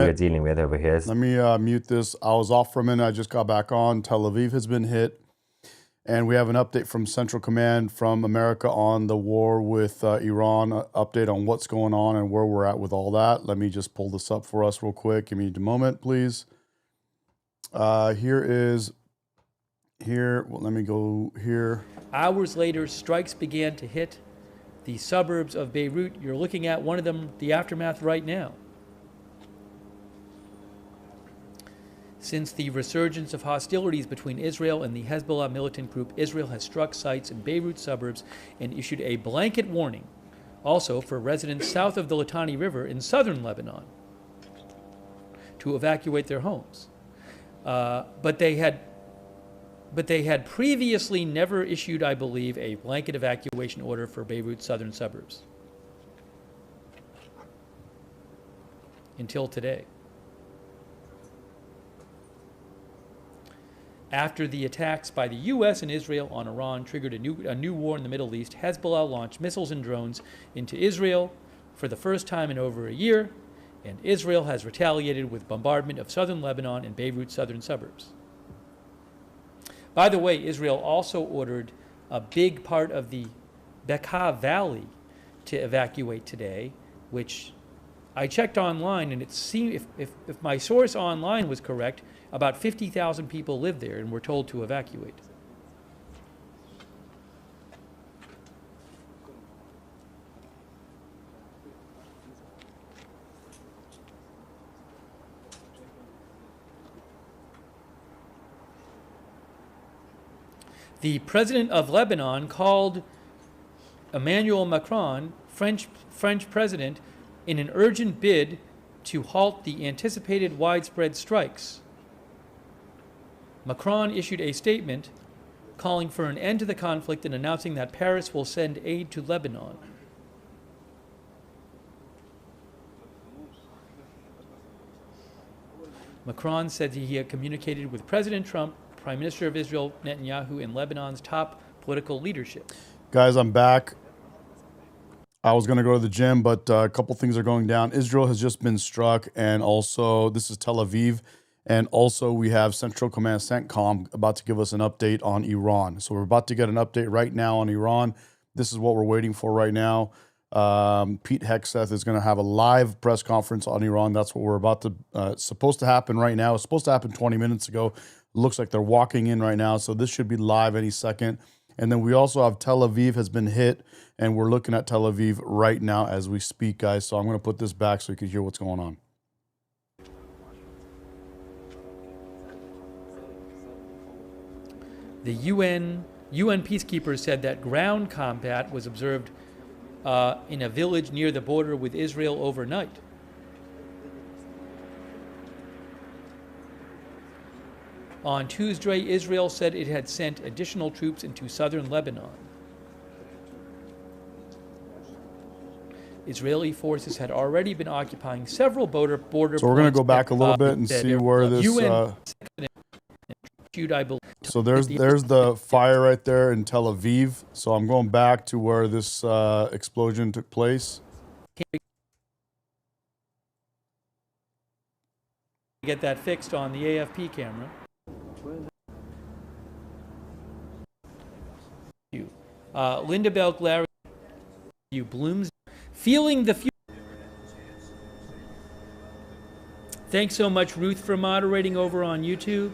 we're dealing with over here. Let me mute this. I was off for a minute. I just got back on. Tel Aviv has been hit. And we have an update from Central Command from America on the war with Iran. Update on what's going on and where we're at with all that. Let me just pull this up for us real quick. Give me a moment, please. Well, let me go here. Hours later, strikes began to hit the suburbs of Beirut. You're looking at one of them, the aftermath right now. Since the resurgence of hostilities between Israel and the Hezbollah militant group, Israel has struck sites in Beirut suburbs and issued a blanket warning, also for residents south of the Litani River in southern Lebanon, to evacuate their homes. But they had previously never issued, I believe, a blanket evacuation order for Beirut's southern suburbs until today. After the attacks by the U.S. and Israel on Iran triggered a new war in the Middle East, Hezbollah launched missiles and drones into Israel for the first time in over a year, and Israel has retaliated with bombardment of southern Lebanon and Beirut's southern suburbs. By the way, Israel also ordered a big part of the Bekaa Valley to evacuate today, which I checked online, and it seemed, if my source online was correct, about 50,000 people live there and were told to evacuate. The president of Lebanon called Emmanuel Macron, French president, in an urgent bid to halt the anticipated widespread strikes. Macron issued a statement calling for an end to the conflict and announcing that Paris will send aid to Lebanon. Macron said he had communicated with President Trump, Prime Minister of Israel Netanyahu, and Lebanon's top political leadership. Guys, I'm back. I was going to go to the gym, but a couple things are going down. Israel has just been struck, and also this is Tel Aviv. And also we have Central Command CENTCOM about to give us an update on Iran. So we're about to get an update right now on Iran. This is what we're waiting for right now. Pete Hegseth is going to have a live press conference on Iran. That's what we're about to, supposed to happen right now. It's supposed to happen 20 minutes ago. It looks like they're walking in right now. So this should be live any second. And then we also have Tel Aviv has been hit, and we're looking at Tel Aviv right now as we speak, guys. So I'm going to put this back so you can hear what's going on. The UN peacekeepers said that ground combat was observed in a village near the border with Israel overnight. On Tuesday, Israel said it had sent additional troops into southern Lebanon. Israeli forces had already been occupying several border So we're going to go back a little bit and see where this... So there's the fire right there in Tel Aviv. So I'm going back to where this explosion took place. Get that fixed on the AFP camera. Linda Belk-Larry, you Blooms, feeling the future. Thanks so much, Ruth, for moderating over on YouTube.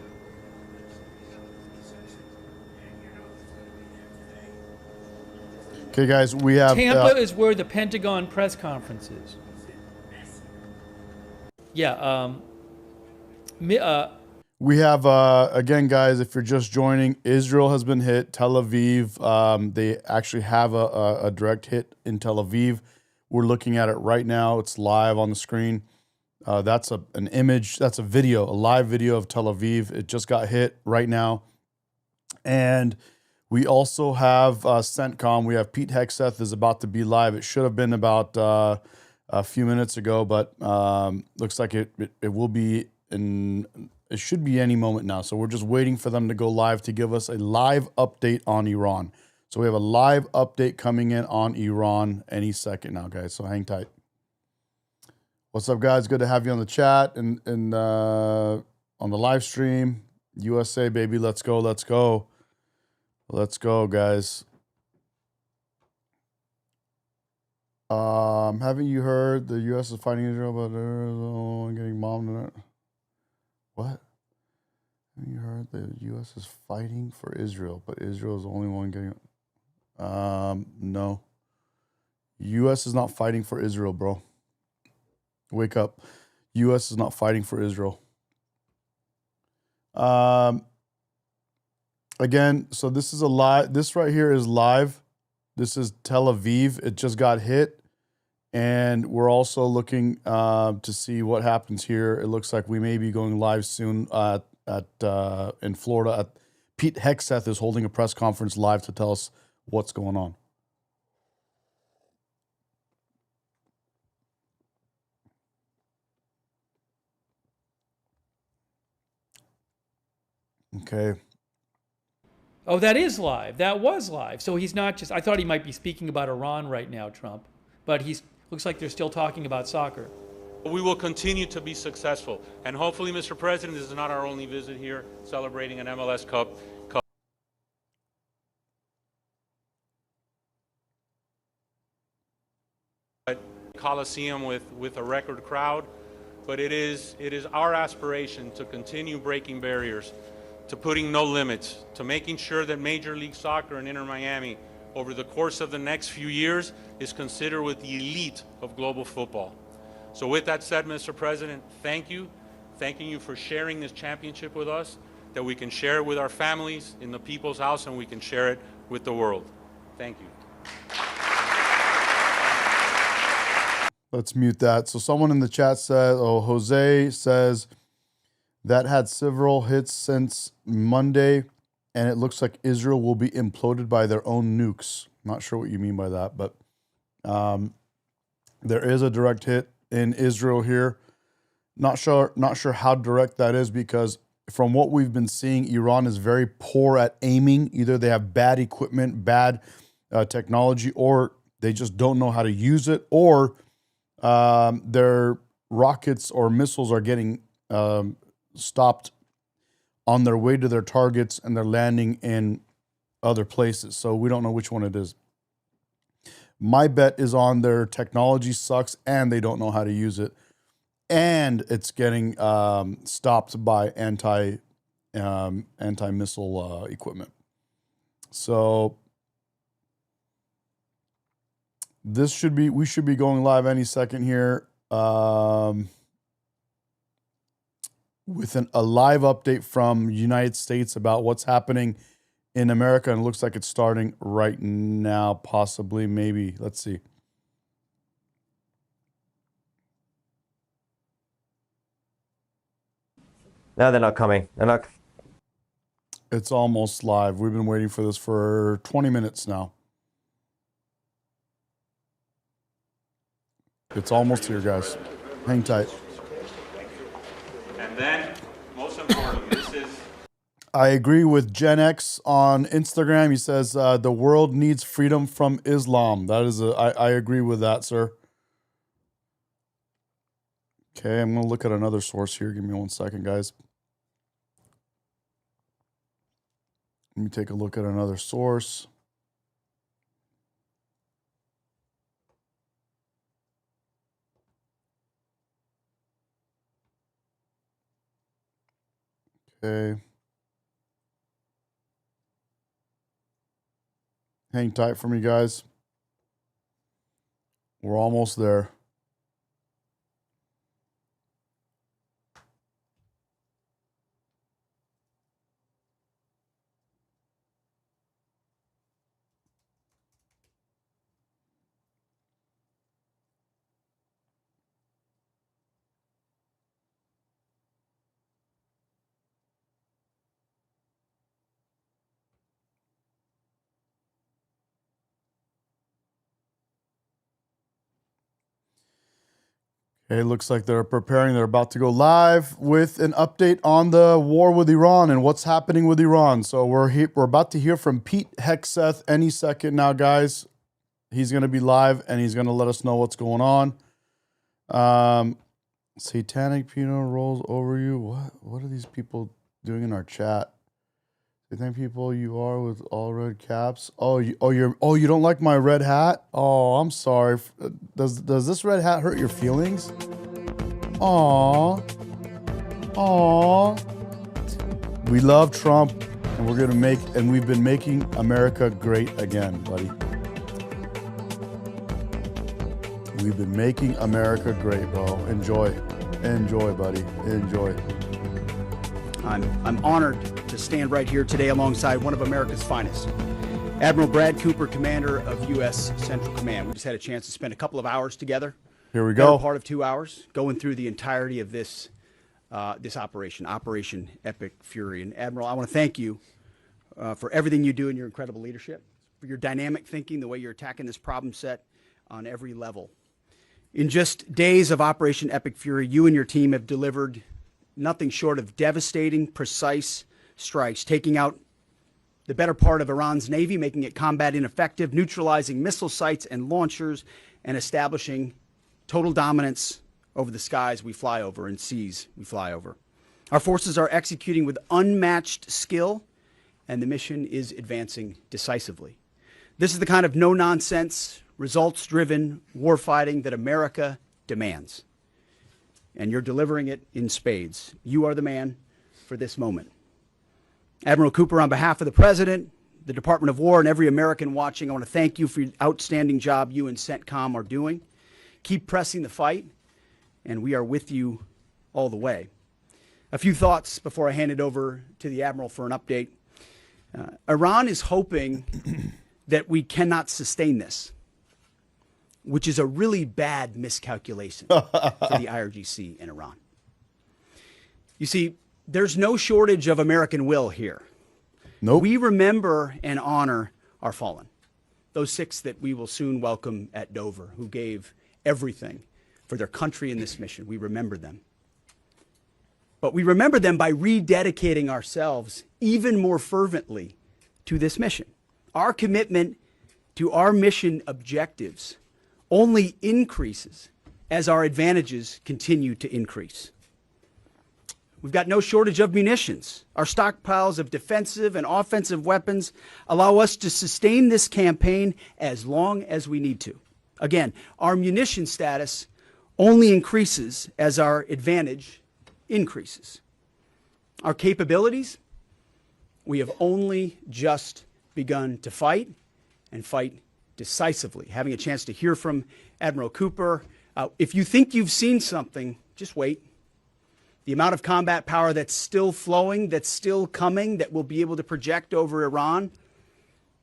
Okay, guys, we have... Tampa is where the Pentagon press conference is. Yeah. We have, again, guys, if you're just joining, Israel has been hit. Tel Aviv, they actually have a direct hit in Tel Aviv. We're looking at it right now. It's live on the screen. That's an image. That's a video, a live video of Tel Aviv. It just got hit right now. And we also have CENTCOM. We have Pete Hegseth is about to be live. It should have been about a few minutes ago, but looks like it will be in... It should be any moment now. So we're just waiting for them to go live to give us a live update on Iran. So we have a live update coming in on Iran any second now, guys. So hang tight. What's up, guys? Good to have you on the chat and on the live stream. USA, baby. Let's go. Let's go. Let's go, guys. Haven't you heard the U.S. is fighting Israel, but they're getting bombed in it? What? Haven't you heard the U.S. is fighting for Israel, but Israel is the only one getting? No. U.S. is not fighting for Israel, bro. Wake up. U.S. is not fighting for Israel. Again, so this is a live. This right here is live. This is Tel Aviv. It just got hit. And we're also looking to see what happens here. It looks like we may be going live soon in Florida. Pete Hegseth is holding a press conference live to tell us what's going on. Okay. Oh, that is live. That was live. So he's not just, I thought he might be speaking about Iran right now, Trump. But looks like they're still talking about soccer. We will continue to be successful. And hopefully, Mr. President, this is not our only visit here celebrating an MLS Cup Coliseum with a record crowd. But it is our aspiration to continue breaking barriers, to putting no limits, to making sure that Major League Soccer and Inter Miami over the course of the next few years is considered with the elite of global football. So with that said, Mr. President, thank you. Thanking you for sharing this championship with us, that we can share it with our families in the people's house and we can share it with the world. Thank you. Let's mute that. So someone in the chat said, Jose says that had several hits since Monday, and it looks like Israel will be imploded by their own nukes. Not sure what you mean by that, but there is a direct hit in Israel here. Not sure how direct that is, because from what we've been seeing, Iran is very poor at aiming. Either they have bad equipment, bad technology, or they just don't know how to use it, or their rockets or missiles are getting stopped on their way to their targets and they're landing in other places. So we don't know which one it is. My bet is on their technology sucks and they don't know how to use it. And it's getting stopped by anti-missile equipment. So we should be going live any second here. With a live update from United States about what's happening in America, and it looks like it's starting right now, possibly, maybe. Let's see. No, they're not coming. They're not. It's almost live. We've been waiting for this for 20 minutes now. It's almost here, guys. Hang tight. And then, most importantly, this is... I agree with Gen X on Instagram. He says the world needs freedom from Islam. That is I agree with that, sir. Okay, I'm going to look at another source here. Give me 1 second, guys. Let me take a look at another source. Okay. Hang tight for me, guys. We're almost there. Okay, looks like they're preparing. They're about to go live with an update on the war with Iran and what's happening with Iran. So we're about to hear from Pete Hegseth any second now, guys. He's going to be live and he's going to let us know what's going on. Satanic Pino rolls over you. What are these people doing in our chat? Satanic people, you are with all red caps. You don't like my red hat? Oh, I'm sorry. Does this red hat hurt your feelings? Aw. We love Trump, and we've been making America great again, buddy. We've been making America great, bro. Enjoy, buddy. Enjoy. I'm honored to stand right here today alongside one of America's finest, Admiral Brad Cooper, commander of U.S. Central Command. We just had a chance to spend a couple of hours together. Here we go. Part of 2 hours, going through the entirety of this operation, Operation Epic Fury. And Admiral, I want to thank you for everything you do and your incredible leadership, for your dynamic thinking, the way you're attacking this problem set on every level. In just days of Operation Epic Fury, you and your team have delivered nothing short of devastating, precise strikes, taking out the better part of Iran's Navy, making it combat ineffective, neutralizing missile sites and launchers, and establishing total dominance over the skies we fly over and seas we fly over. Our forces are executing with unmatched skill, and the mission is advancing decisively. This is the kind of no-nonsense, results-driven warfighting that America demands. And you're delivering it in spades. You are the man for this moment. Admiral Cooper, on behalf of the President, the Department of War, and every American watching, I want to thank you for the outstanding job you and CENTCOM are doing. Keep pressing the fight, and we are with you all the way. A few thoughts before I hand it over to the Admiral for an update. Iran is hoping that we cannot sustain this, which is a really bad miscalculation for the IRGC in Iran. You see, there's no shortage of American will here. Nope. We remember and honor our fallen, those 6 that we will soon welcome at Dover, who gave everything for their country in this mission. We remember them. But we remember them by rededicating ourselves even more fervently to this mission. Our commitment to our mission objectives only increases as our advantages continue to increase. We've got no shortage of munitions. Our stockpiles of defensive and offensive weapons allow us to sustain this campaign as long as we need to. Again, our munition status only increases as our advantage increases. Our capabilities, we have only just begun to fight, and fight decisively. Having a chance to hear from Admiral Cooper. If you think you've seen something, just wait. The amount of combat power that's still flowing, that's still coming, that we'll be able to project over Iran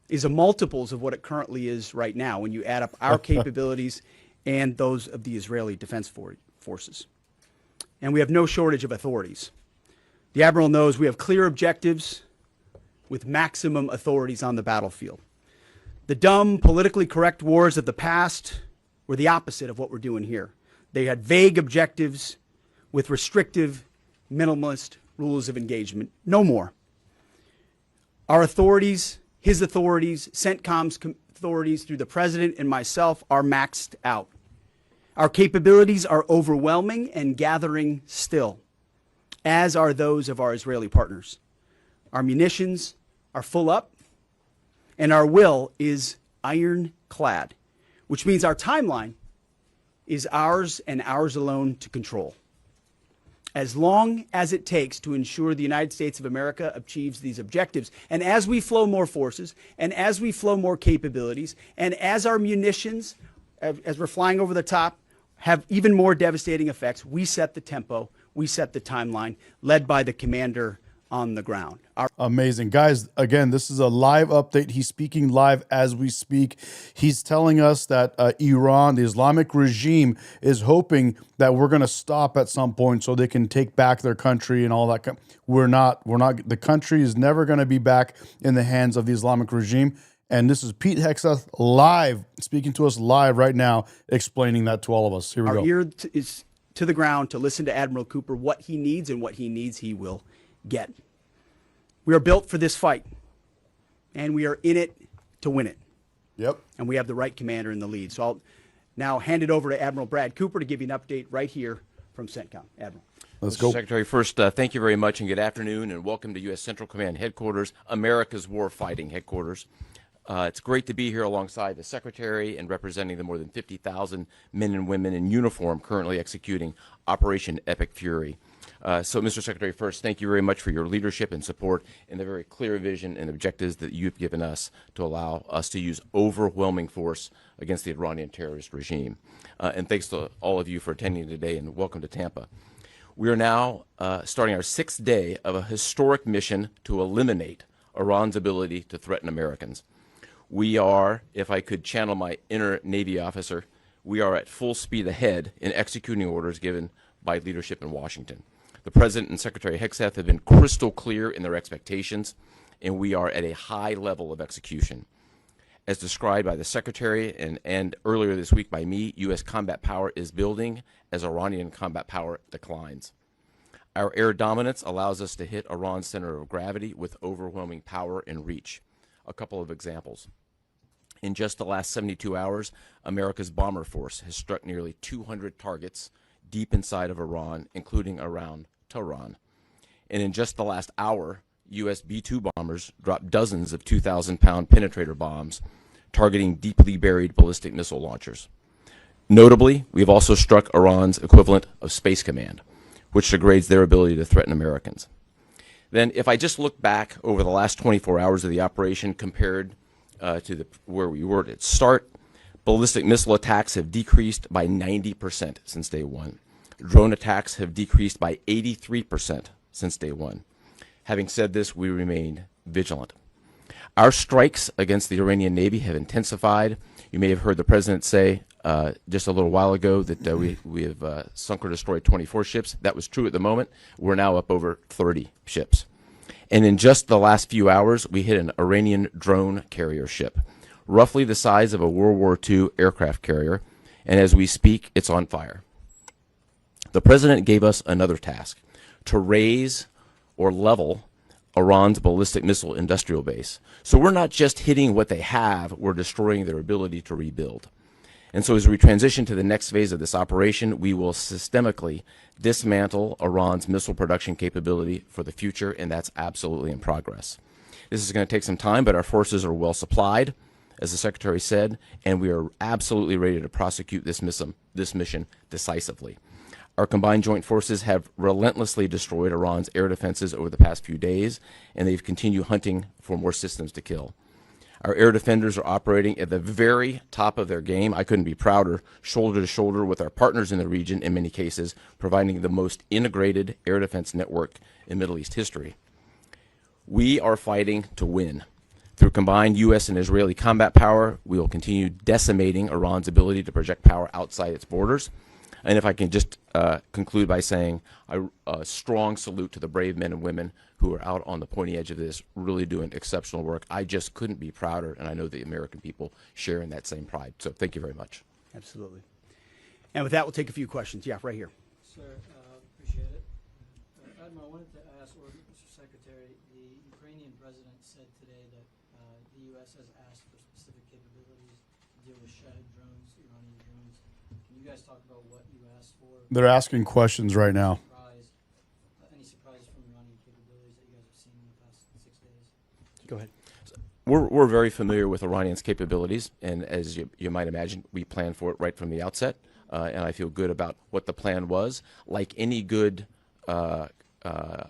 is a multiples of what it currently is right now when you add up our capabilities and those of the Israeli Defense Forces. And we have no shortage of authorities. The Admiral knows we have clear objectives with maximum authorities on the battlefield. The dumb, politically correct wars of the past were the opposite of what we're doing here. They had vague objectives with restrictive, minimalist rules of engagement. No more. Our authorities, his authorities, CENTCOM's authorities through the President and myself are maxed out. Our capabilities are overwhelming and gathering still, as are those of our Israeli partners. Our munitions are full up, and our will is ironclad, which means our timeline is ours and ours alone to control. As long as it takes to ensure the United States of America achieves these objectives. And as we flow more forces, and as we flow more capabilities, and as our munitions, as we're flying over the top, have even more devastating effects, we set the tempo, we set the timeline, led by the commander on the ground. Amazing. Guys, again, this is a live update. He's speaking live as we speak. He's telling us that Iran, the Islamic regime, is hoping that we're going to stop at some point so they can take back their country and all that. We're not. The country is never going to be back in the hands of the Islamic regime. And this is Pete Hegseth live, speaking to us live right now, explaining that to all of us. Here we go. Our ear is to the ground to listen to Admiral Cooper. What he needs and what he needs, he will get. We are built for this fight, and we are in it to win it. Yep. And we have the right commander in the lead. So now hand it over to Admiral Brad Cooper to give you an update right here from CENTCOM. Admiral. Let's Mr. go. Secretary, first, thank you very much and good afternoon, and welcome to U.S. Central Command Headquarters, America's Warfighting Headquarters. It's great to be here alongside the Secretary and representing the more than 50,000 men and women in uniform currently executing Operation Epic Fury. So, Mr. Secretary, first, thank you very much for your leadership and support and the very clear vision and objectives that you've given us to allow us to use overwhelming force against the Iranian terrorist regime. And thanks to all of you for attending today, and welcome to Tampa. We are now starting our 6th day of a historic mission to eliminate Iran's ability to threaten Americans. We are, if I could channel my inner Navy officer, we are at full speed ahead in executing orders given by leadership in Washington. The President and Secretary Hegseth have been crystal clear in their expectations, and we are at a high level of execution. As described by the Secretary and earlier this week by me, U.S. combat power is building as Iranian combat power declines. Our air dominance allows us to hit Iran's center of gravity with overwhelming power and reach. A couple of examples. In just the last 72 hours, America's bomber force has struck nearly 200 targets deep inside of Iran, including around Tehran. And in just the last hour, U.S. B-2 bombers dropped dozens of 2,000-pound penetrator bombs targeting deeply buried ballistic missile launchers. Notably, we have also struck Iran's equivalent of Space Command, which degrades their ability to threaten Americans. Then, if I just look back over the last 24 hours of the operation compared to where we were at its start, ballistic missile attacks have decreased by 90% since day one. Drone attacks have decreased by 83% since day one. Having said this, we remain vigilant. Our strikes against the Iranian Navy have intensified. You may have heard the President say just a little while ago that we have sunk or destroyed 24 ships. That was true at the moment. We're now up over 30 ships. And in just the last few hours, we hit an Iranian drone carrier ship, roughly the size of a World War II aircraft carrier, and as we speak, it's on fire. The President gave us another task, to raise or level Iran's ballistic missile industrial base. So we're not just hitting what they have, we're destroying their ability to rebuild. And so as we transition to the next phase of this operation, we will systemically dismantle Iran's missile production capability for the future, and that's absolutely in progress. This is going to take some time, but our forces are well supplied, as the Secretary said, and we are absolutely ready to prosecute this mission decisively. Our combined joint forces have relentlessly destroyed Iran's air defenses over the past few days, and they've continued hunting for more systems to kill. Our air defenders are operating at the very top of their game. I couldn't be prouder, shoulder to shoulder with our partners in the region in many cases, providing the most integrated air defense network in Middle East history. We are fighting to win. Through combined U.S. and Israeli combat power, we will continue decimating Iran's ability to project power outside its borders. And if I can just conclude by saying a strong salute to the brave men and women who are out on the pointy edge of this, really doing exceptional work. I just couldn't be prouder, and I know the American people share in that same pride. So thank you very much. Absolutely. And with that, we'll take a few questions. Yeah, right here. Sir, appreciate it. Admiral, I wanted to ask, or Mr. Secretary, the Ukrainian president said today that the U.S. has asked for specific capabilities to deal with Shahid drones, Iranian drones. Can you guys talk about what you asked for? They're asking questions right now. Any surprises from Iranian capabilities that you guys have seen in the past 6 days? Go ahead. We're very familiar with Iranian's capabilities, and as you might imagine, we planned for it right from the outset, and I feel good about what the plan was. Like any good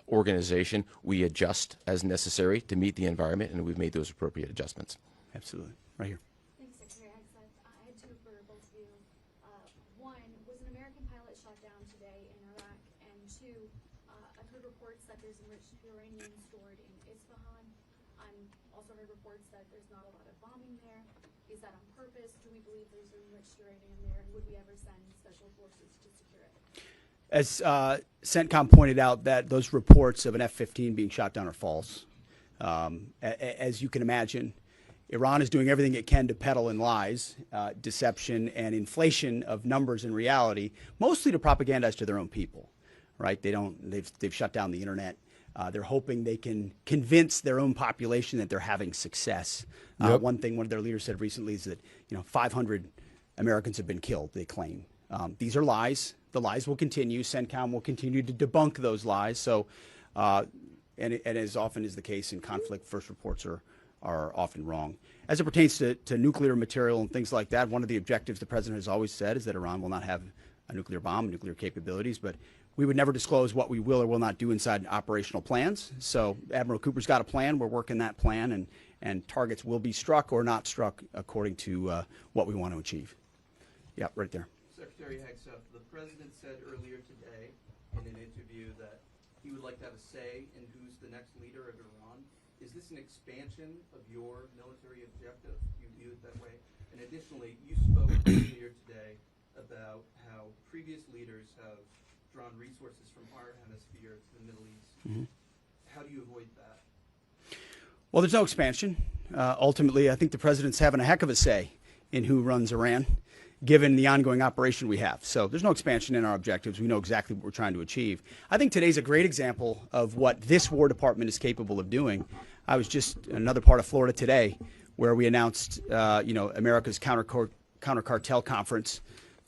organization, we adjust as necessary to meet the environment, and we've made those appropriate adjustments. Absolutely. Right here. Thanks, Secretary Hegseth. I had two for both of you. One, was an American pilot shot down today in Iraq? And two, I've heard reports that there's enriched uranium stored in Isfahan. Also heard reports that there's not a lot of bombing there. Is that on purpose? Do we believe there's enriched uranium there? And would we ever send special forces to secure it? As CENTCOM pointed out, that those reports of an F-15 being shot down are false. As you can imagine, Iran is doing everything it can to peddle in lies, deception, and inflation of numbers and reality, mostly to propagandize to their own people, right? They've shut down the internet. They're hoping they can convince their own population that they're having success. Yep. One thing one of their leaders said recently is that 500 Americans have been killed, they claim. These are lies. The lies will continue. CENTCOM will continue to debunk those lies. So, and as often is the case in conflict, first reports are often wrong. As it pertains to nuclear material and things like that, one of the objectives the president has always said is that Iran will not have a nuclear bomb, nuclear capabilities, but we would never disclose what we will or will not do inside operational plans. So Admiral Cooper's got a plan. We're working that plan, and targets will be struck or not struck according to what we want to achieve. Yeah, right there. Secretary Hegseth, the president said earlier today in an interview that he would like to have a say in who's the next leader of Iran. Is this an expansion of your military objective? You view it that way? And additionally, you spoke earlier today about how previous leaders have drawn resources from our hemisphere to the Middle East. Mm-hmm. How do you avoid that? Well, there's no expansion. Ultimately, I think the president's having a heck of a say in who runs Iran, given the ongoing operation we have. So there's no expansion in our objectives. We know exactly what we're trying to achieve. I think today's a great example of what this War Department is capable of doing. I was just in another part of Florida today where we announced, America's counter cartel conference.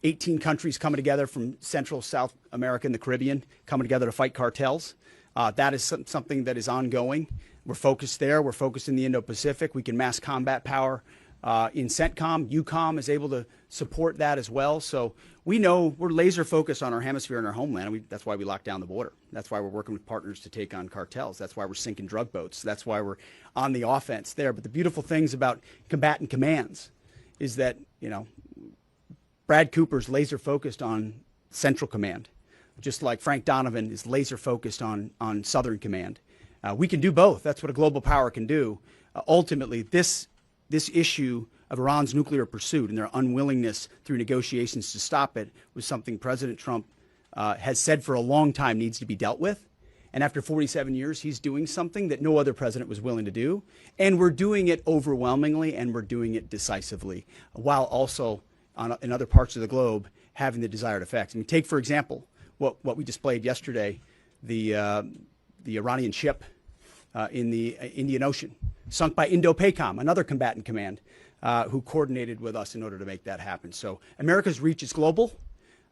18 countries coming together from Central, South America, and the Caribbean, coming together to fight cartels. That is something that is ongoing. We're focused there. We're focused in the Indo-Pacific. We can mass combat power in CENTCOM. EUCOM is able to support that as well. So we know we're laser focused on our hemisphere and our homeland. That's why we locked down the border. That's why we're working with partners to take on cartels. That's why we're sinking drug boats. That's why we're on the offense there. But the beautiful things about combatant commands is that, Brad Cooper's laser focused on Central Command, just like Frank Donovan is laser focused on Southern Command. We can do both. That's what a global power can do. Ultimately, this issue of Iran's nuclear pursuit and their unwillingness through negotiations to stop it was something President Trump has said for a long time needs to be dealt with. And after 47 years, he's doing something that no other president was willing to do. And we're doing it overwhelmingly, and we're doing it decisively, while also in other parts of the globe having the desired effects. I mean, take, for example, what we displayed yesterday, the Iranian ship in the Indian Ocean, sunk by Indo-PACOM, another combatant command, who coordinated with us in order to make that happen. So America's reach is global.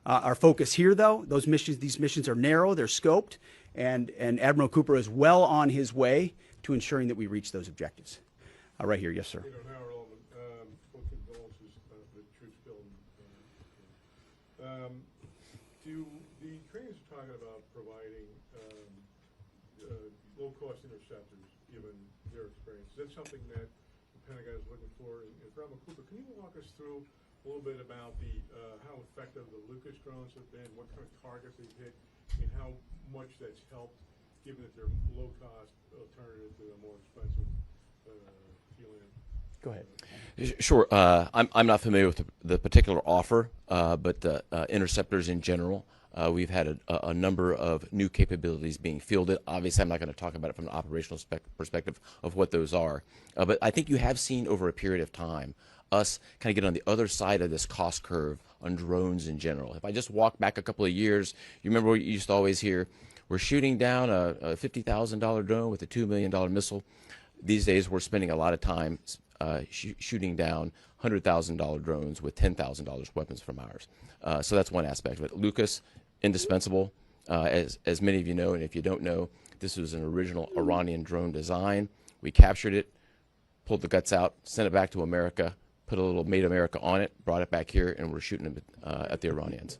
Our focus here, though, these missions are narrow, they're scoped, and Admiral Cooper is well on his way to ensuring that we reach those objectives. Right here, yes, sir. The Ukrainians are talking about providing low-cost interceptors, given their experience. Is that something that the Pentagon is looking for? And Admiral Cooper, can you walk us through a little bit about how effective the Lucas drones have been, what kind of targets they've hit, and how much that's helped, given that they're low-cost alternative to a more expensive helium? Go ahead. Sure. I'm not familiar with the particular offer, but the interceptors in general. We've had a number of new capabilities being fielded. Obviously, I'm not going to talk about it from an operational perspective of what those are. But I think you have seen over a period of time us kind of get on the other side of this cost curve on drones in general. If I just walk back a couple of years, you remember what you used to always hear, we're shooting down a $50,000 drone with a $2 million missile. These days, we're spending a lot of time shooting down $100,000 drones with $10,000 weapons from ours. So that's one aspect of it. Lucas, indispensable, as many of you know, and if you don't know, this was an original Iranian drone design. We captured it, pulled the guts out, sent it back to America, put a little Made America on it, brought it back here, and we're shooting them at the Iranians.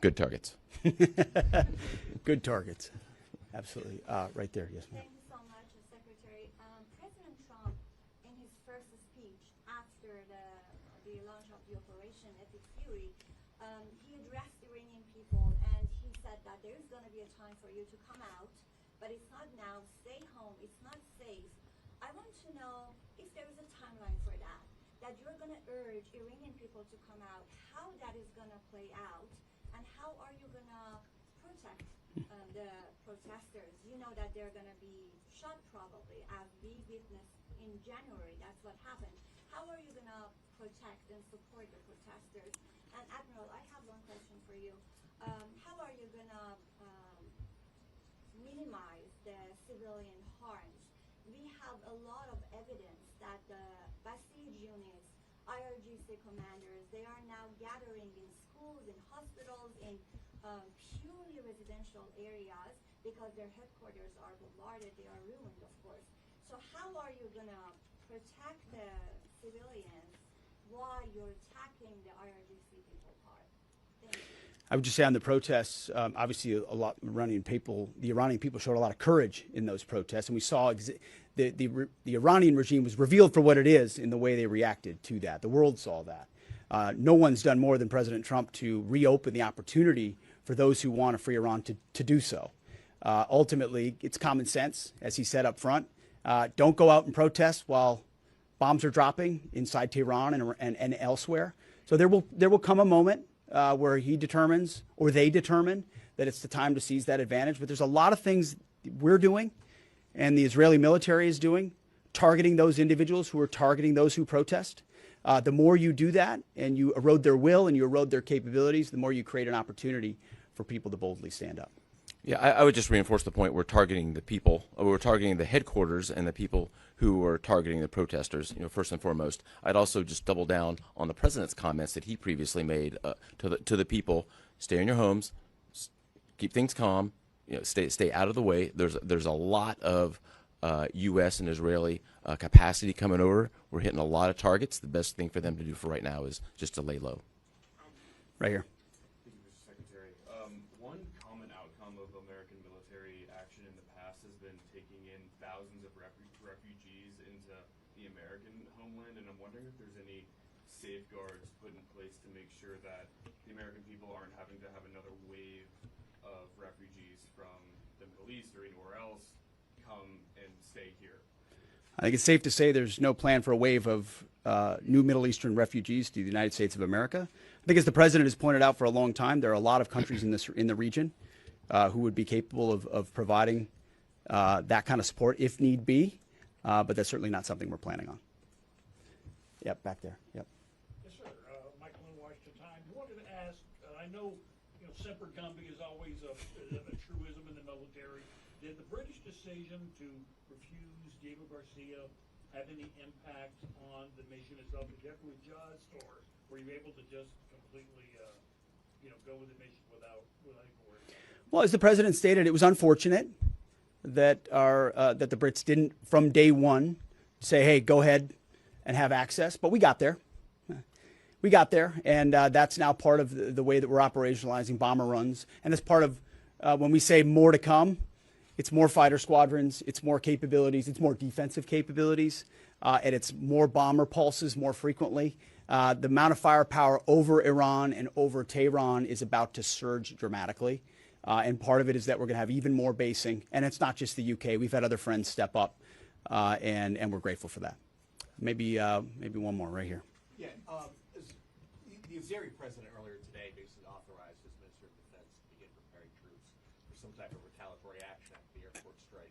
Good targets. Good targets. Absolutely. Right there, yes, ma'am. Thank you so much, Secretary. President Trump, in his first speech after the launch of the operation Epic Fury, he addressed Iranian people and he said that there is going to be a time for you to come out, but it's not now. Stay home. It's not safe. I want to know if there is a timeline for that you're going to urge Iranian people to come out, how that is going to play out, and how are you going to protect the protesters? You know that they're going to be shot probably, as we witnessed in January. That's what happened. How are you going to protect and support the protesters? And Admiral, I have one question for you. How are you going to minimize the civilian harms? We have a lot of evidence that the Basij units IRGC commanders, they are now gathering in schools, in hospitals, in purely residential areas because their headquarters are bombarded, they are ruined, of course. So how are you going to protect the civilians while you're attacking the IRGC people part? Thank you. I would just say on the protests, obviously the Iranian people showed a lot of courage in those protests, and we saw the Iranian regime was revealed for what it is in the way they reacted to that. The world saw that. No one's done more than President Trump to reopen the opportunity for those who want a free Iran to do so. Ultimately, it's common sense, as he said up front. Don't go out and protest while bombs are dropping inside Tehran and elsewhere. So there will come a moment where he determines, or they determine, that it's the time to seize that advantage. But there's a lot of things we're doing and the Israeli military is doing, targeting those individuals who are targeting those who protest. The more you do that and you erode their will and you erode their capabilities, the more you create an opportunity for people to boldly stand up. Yeah, I would just reinforce the point. We're targeting the people. We're targeting the headquarters and the people who are targeting the protesters, first and foremost. I'd also just double down on the president's comments that he previously made to the people. Stay in your homes, keep things calm, stay out of the way. There's a lot of U.S. and Israeli capacity coming over. We're hitting a lot of targets. The best thing for them to do for right now is just to lay low. Right here. Thank you, Mr. Secretary. One common outcome of American military action in the past has been taking in thousands of refugees into the American homeland, and I'm wondering if there's any safeguards put in place to make sure that the American people aren't having to have another wave of refugees from the Middle East or anywhere else come and stay here. I think it's safe to say there's no plan for a wave of new Middle Eastern refugees to the United States of America. I think, as the president has pointed out for a long time, there are a lot of countries in the region who would be capable of providing that kind of support if need be, but that's certainly not something we're planning on. Yep, back there. Yep. Yes, sir. Michael in Washington Times. I wanted to ask, I know semper gumby is always a truism in the military. Did the British decision to refuse Diego Garcia have any impact on the mission itself? Did you have to adjust, or were you able to just completely, go with the mission without any worries? Well, as the president stated, it was unfortunate that that the Brits didn't, from day one, say, "Hey, go ahead and have access." But we got there. We got there, and that's now part of the way that we're operationalizing bomber runs. And that's part of when we say more to come. It's more fighter squadrons, it's more capabilities, it's more defensive capabilities, and it's more bomber pulses more frequently. The amount of firepower over Iran and over Tehran is about to surge dramatically. And part of it is that we're going to have even more basing. And it's not just the UK. We've had other friends step up, and we're grateful for that. Maybe one more right here. Yeah, the Azeri president earlier today basically authorized his Minister of Defense to begin preparing troops for some type of retaliatory action after the airport strike.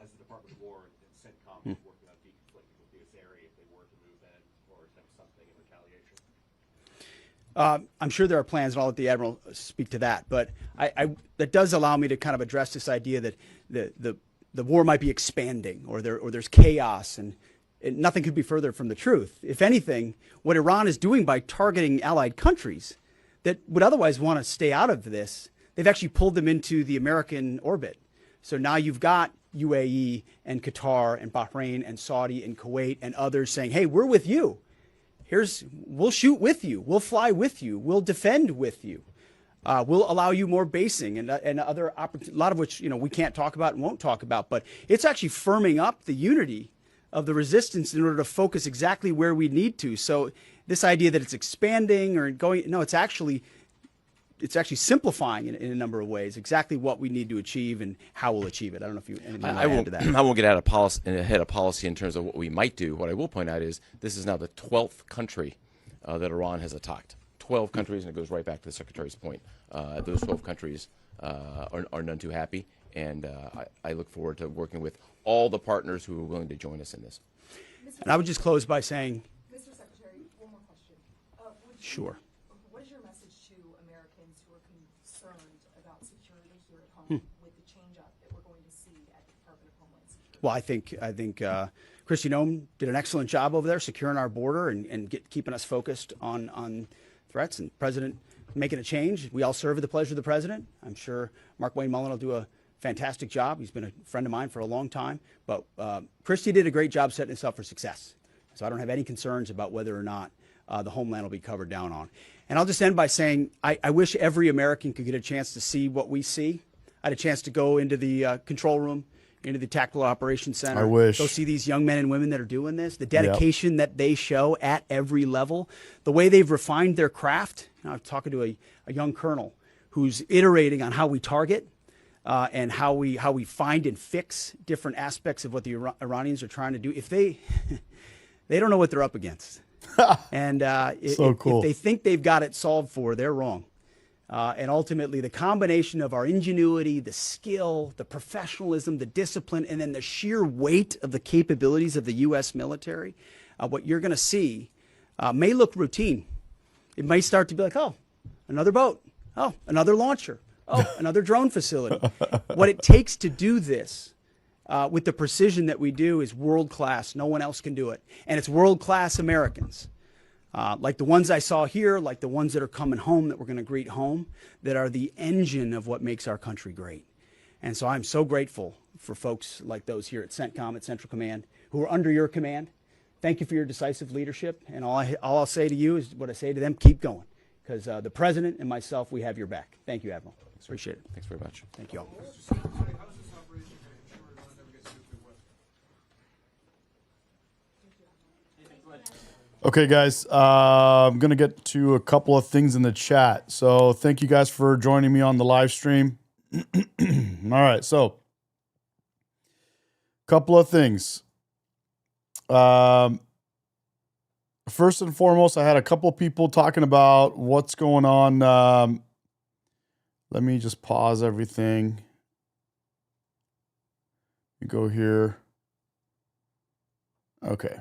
As the Department of War and CENTCOM is working on deconflicting with the Azeri if they were to move in or attempt something in retaliation. I'm sure there are plans, and I'll let the Admiral speak to that. But that does allow me to kind of address this idea that the war might be expanding, or there's chaos, and nothing could be further from the truth. If anything, what Iran is doing by targeting allied countries that would otherwise want to stay out of this, they've actually pulled them into the American orbit. So now you've got UAE and Qatar and Bahrain and Saudi and Kuwait and others saying, "Hey, we're with you. We'll shoot with you. We'll fly with you. We'll defend with you. We'll allow you more basing and other opportunities," a lot of which we can't talk about and won't talk about. But it's actually firming up the unity of the resistance in order to focus exactly where we need to. So this idea that it's expanding or going, no, it's actually simplifying in a number of ways exactly what we need to achieve and how we'll achieve it. I don't know if you anything to add to that. I won't get ahead of policy in terms of what we might do. What I will point out is this is now the 12th country that Iran has attacked. 12 countries, and it goes right back to the Secretary's point. Those 12 countries are none too happy, and I look forward to working with all the partners who are willing to join us in this. And I would just close by saying, Mr. Secretary, one more question. Sure. What is your message to Americans who are concerned about security here at home with the change-up that we're going to see at the Department of Homeland Security? Well, I think Kristi Noem did an excellent job over there securing our border and keeping us focused on threats, and President making a change. We all serve at the pleasure of the President. I'm sure Mark Wayne Mullen will do a fantastic job. He's been a friend of mine for a long time. But Kristi did a great job setting us up for success. So I don't have any concerns about whether or not the homeland will be covered down on. And I'll just end by saying I wish every American could get a chance to see what we see. I had a chance to go into the control room, into the Tactical Operations Center. I wish. Go see these young men and women that are doing this, the dedication that they show at every level, the way they've refined their craft. You know, I was talking to a young colonel who's iterating on how we target and how we find and fix different aspects of what the Iranians are trying to do. If they don't know what they're up against. And so cool. If they think they've got it solved for, they're wrong. And ultimately, the combination of our ingenuity, the skill, the professionalism, the discipline, and then the sheer weight of the capabilities of the U.S. military, what you're going to see may look routine. It may start to be like, oh, another boat. Oh, another launcher. Oh, another drone facility. What it takes to do this with the precision that we do is world-class. No one else can do it. And it's world-class Americans. Like the ones I saw here, like the ones that are coming home that we're going to greet home, that are the engine of what makes our country great. And so I'm so grateful for folks like those here at CENTCOM, at Central Command, who are under your command. Thank you for your decisive leadership. And all I'll say to you is what I say to them, keep going. Because the President and myself, we have your back. Thank you, Admiral. Appreciate it. Thanks very much. Thank you all. Okay, guys, I'm going to get to a couple of things in the chat. So thank you guys for joining me on the live stream. All right, so a couple of things. First and foremost, I had a couple of people talking about what's going on. Let me just pause everything. You go here. Okay.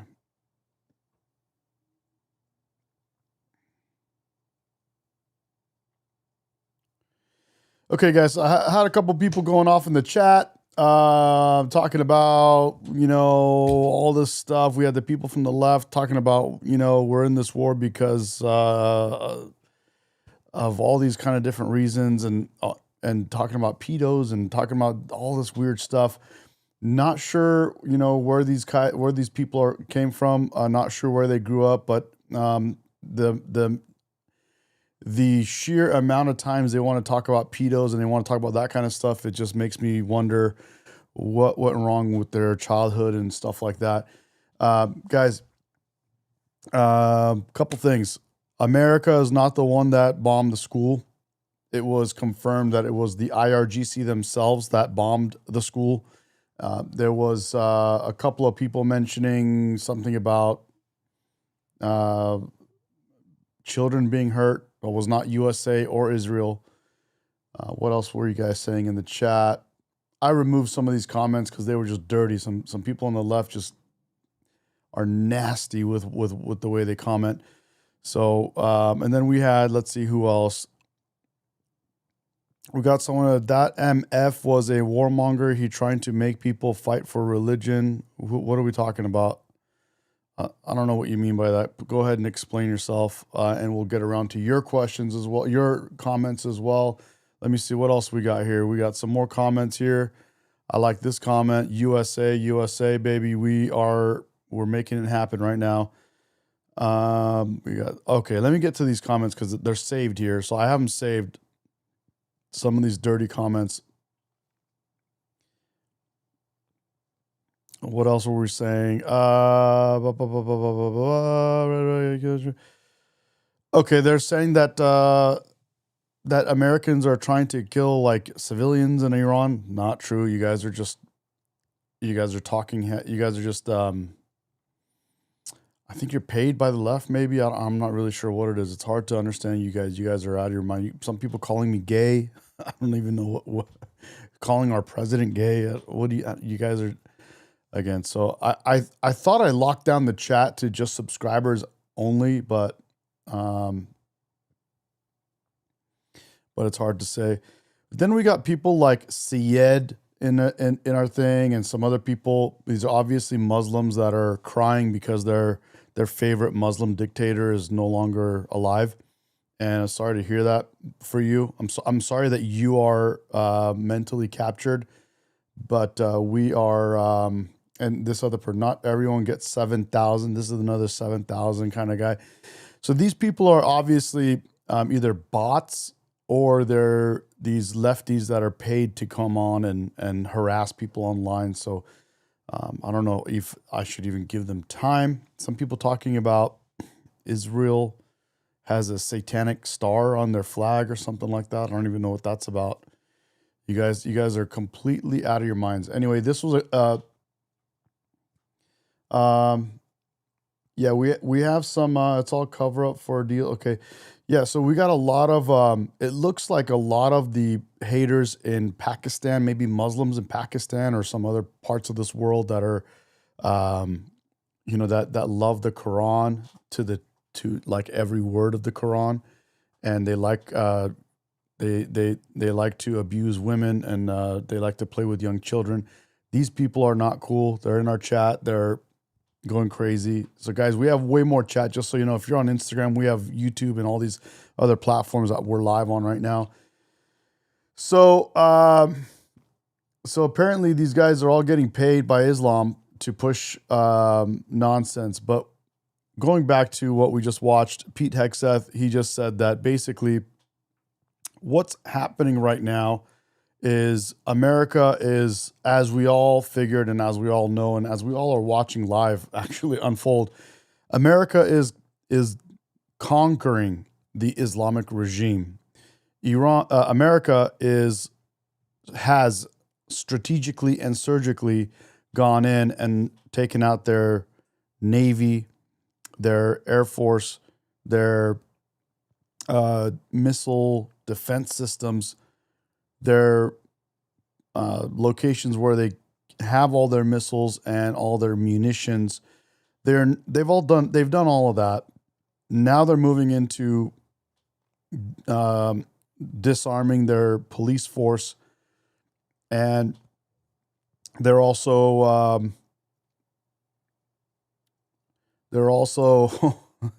Okay, guys, I had a couple people going off in the chat, talking about, all this stuff. We had the people from the left talking about, we're in this war because of all these kind of different reasons, and talking about pedos and talking about all this weird stuff. Not sure, where these people came from. Not sure where they grew up, but the sheer amount of times they want to talk about pedos and they want to talk about that kind of stuff, it just makes me wonder what went wrong with their childhood and stuff like that. Guys, couple things. America is not the one that bombed the school. It was confirmed that it was the IRGC themselves that bombed the school. There was a couple of people mentioning something about children being hurt. It was not USA or Israel. What else were you guys saying in the chat? I removed some of these comments because they were just dirty. Some people on the left just are nasty with the way they comment. So, and then we had, let's see who else. We got someone that MF was a warmonger. He trying to make people fight for religion. What are we talking about? I don't know what you mean by that. Go ahead and explain yourself, and we'll get around to your questions as well, your comments as well. Let me see what else we got here. We got some more comments here. I like this comment. USA, USA, baby. We're making it happen right now. Okay, let me get to these comments because they're saved here. So I haven't saved some of these dirty comments. What else were we saying? Okay, they're saying that that Americans are trying to kill like civilians in Iran. Not true. You guys are talking. You guys are just. I think you're paid by the left. Maybe I'm not really sure what it is. It's hard to understand you guys. You guys are out of your mind. Some people calling me gay. I don't even know what calling our president gay. What do you guys are. Again, so I thought I locked down the chat to just subscribers only, but it's hard to say. But then we got people like Syed in our thing, and some other people. These are obviously Muslims that are crying because their favorite Muslim dictator is no longer alive. And I'm sorry to hear that for you. I'm sorry that you are mentally captured, but we are. And this other person, not everyone gets 7,000. This is another 7,000 kind of guy. So these people are obviously either bots or they're these lefties that are paid to come on and harass people online. So I don't know if I should even give them time. Some people talking about Israel has a satanic star on their flag or something like that. I don't even know what that's about. You guys are completely out of your minds. Anyway, this was yeah, we have some it's all cover up for a deal. Okay. Yeah, so we got a lot of it looks like a lot of the haters in Pakistan, maybe Muslims in Pakistan or some other parts of this world that are that love the Quran to like every word of the Quran, and they like they like to abuse women, and they like to play with young children. These people are not cool. They're in our chat. They're going crazy. So guys, we have way more chat. Just so you know, if you're on Instagram, we have YouTube and all these other platforms that we're live on right now. So so apparently these guys are all getting paid by Islam to push nonsense. But going back to what we just watched, Pete Hegseth, he just said that basically what's happening right now is America is, as we all figured and as we all know and as we all are watching live actually unfold, America is conquering the Islamic regime. America has strategically and surgically gone in and taken out their Navy, their Air Force, their missile defense systems, their locations where they have all their missiles and all their munitions. They've done all of that. Now they're moving into disarming their police force, and they're also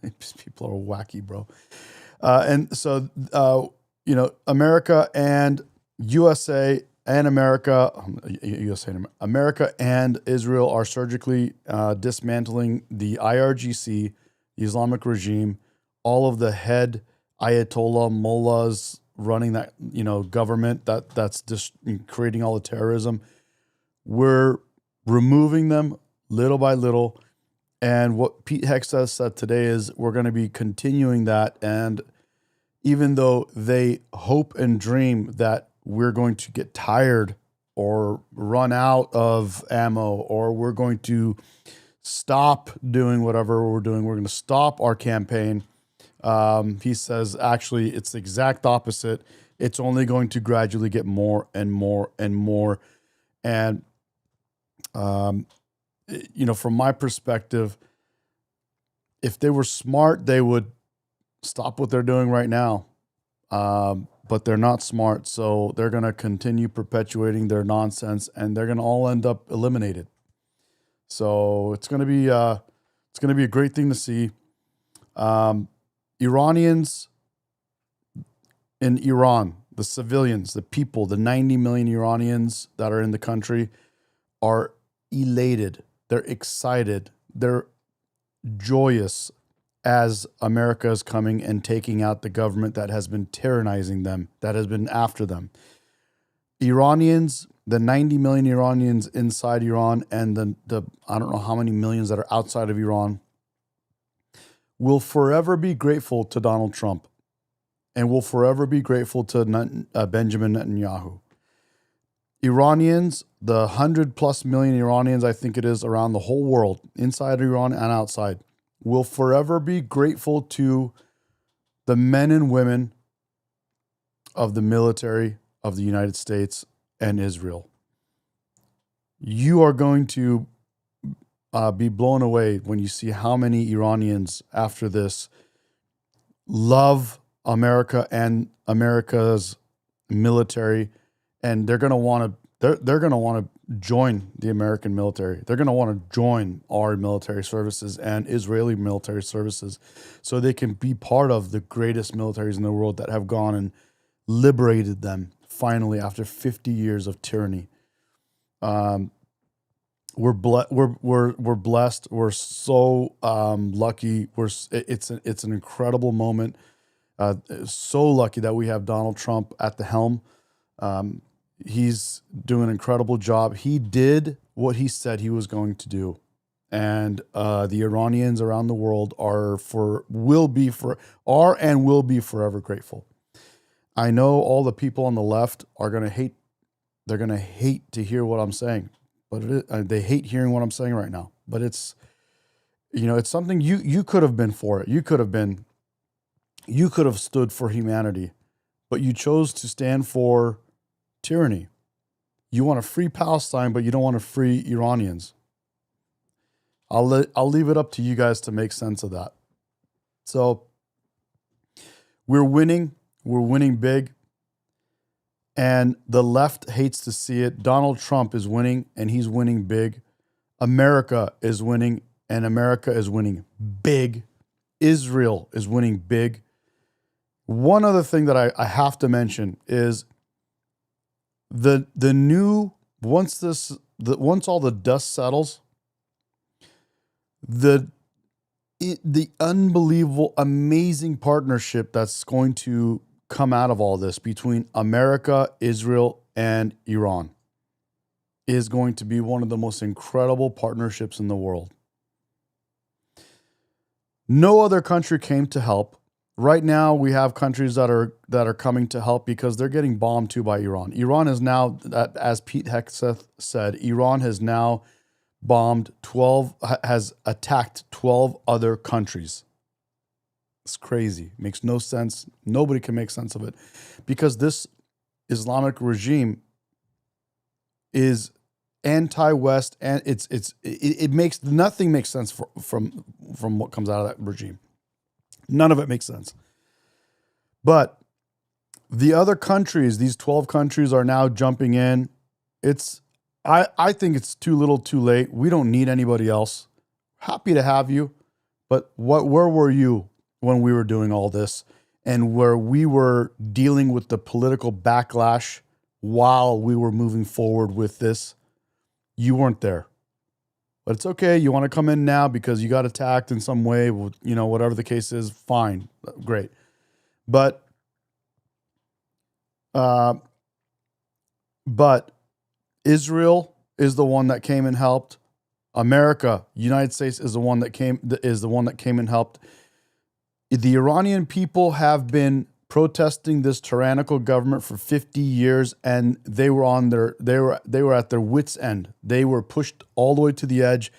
these people are wacky, bro. And so America and USA and America and Israel are surgically dismantling the IRGC, the Islamic regime, all of the head Ayatollah mullahs running that government that's just creating all the terrorism. We're removing them little by little. And what Pete Hegseth said today is we're going to be continuing that. And even though they hope and dream that we're going to get tired or run out of ammo, or we're going to stop doing whatever we're doing, we're going to stop our campaign. He says, actually, it's the exact opposite. It's only going to gradually get more and more and more. And, from my perspective, if they were smart, they would stop what they're doing right now. But they're not smart, so they're going to continue perpetuating their nonsense, and they're going to all end up eliminated. So it's going to be a great thing to see. Iranians in Iran, the civilians, the people, the 90 million Iranians that are in the country are elated. They're excited. They're joyous as America is coming and taking out the government that has been tyrannizing them, that has been after them. Iranians, the 90 million Iranians inside Iran, and the I don't know how many millions that are outside of Iran, will forever be grateful to Donald Trump and will forever be grateful to Benjamin Netanyahu. Iranians, the 100+ million Iranians, I think it is, around the whole world, inside Iran and outside, will forever be grateful to the men and women of the military of the United States and Israel. You are going to be blown away when you see how many Iranians after this love America and America's military, and they're going to want to they're going to want to join the American military. They're going to want to join our military services and Israeli military services so they can be part of the greatest militaries in the world that have gone and liberated them finally after 50 years of tyranny. We're blessed. We're so lucky. It's an incredible moment. So lucky that we have Donald Trump at the helm. He's doing an incredible job. He did what he said he was going to do, and the Iranians around the world will be forever grateful. I know all the people on the left are going to hate. They're going to hate to hear what I'm saying, but they hate hearing what I'm saying right now. But it's something you could have been for it. You could have stood for humanity, but you chose to stand for tyranny. You want to free Palestine, but you don't want to free Iranians. I'll leave it up to you guys to make sense of that. So we're winning. We're winning big. And the left hates to see it. Donald Trump is winning, and he's winning big. America is winning, and America is winning big. Israel is winning big. One other thing that I have to mention is once all the dust settles, the unbelievable, amazing partnership that's going to come out of all this between America, Israel, and Iran is going to be one of the most incredible partnerships in the world. No other country came to help. Right now, we have countries that are coming to help because they're getting bombed too by Iran. Iran is now, as Pete Hegseth said, Iran has now has attacked 12 other countries. It's crazy. Makes no sense. Nobody can make sense of it because this Islamic regime is anti-West, and nothing makes sense from what comes out of that regime. None of it makes sense. But the other countries, these 12 countries, are now jumping in. I think it's too little, too late. We don't need anybody else. Happy to have you, but where were you when we were doing all this and where we were dealing with the political backlash while we were moving forward with this? You weren't there. But it's okay. You want to come in now because you got attacked in some way, whatever the case is, fine. Great. But Israel is the one that came and helped. America, United States is the one that came and helped. The Iranian people have been protesting this tyrannical government for 50 years, and they were at their wits' end. They were pushed all the way to the edge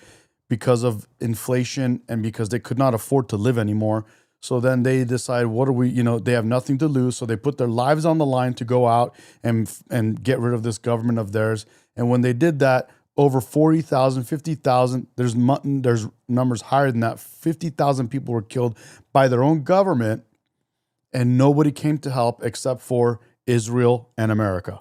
because of inflation and because they could not afford to live anymore. So then they decide, they have nothing to lose, so they put their lives on the line to go out and get rid of this government of theirs. And when they did that, over 40,000, 50,000, there's numbers higher than that. 50,000 people were killed by their own government, and nobody came to help except for Israel and America.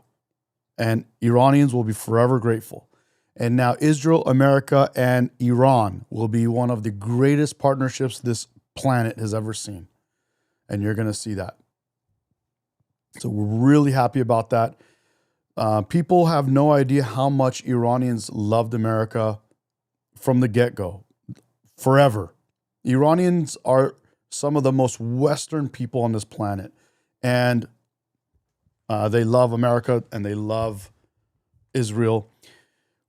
And Iranians will be forever grateful. And now Israel, America, and Iran will be one of the greatest partnerships this planet has ever seen. And you're going to see that. So we're really happy about that. People have no idea how much Iranians loved America from the get-go, forever. Iranians are some of the most Western people on this planet, and they love America and they love Israel.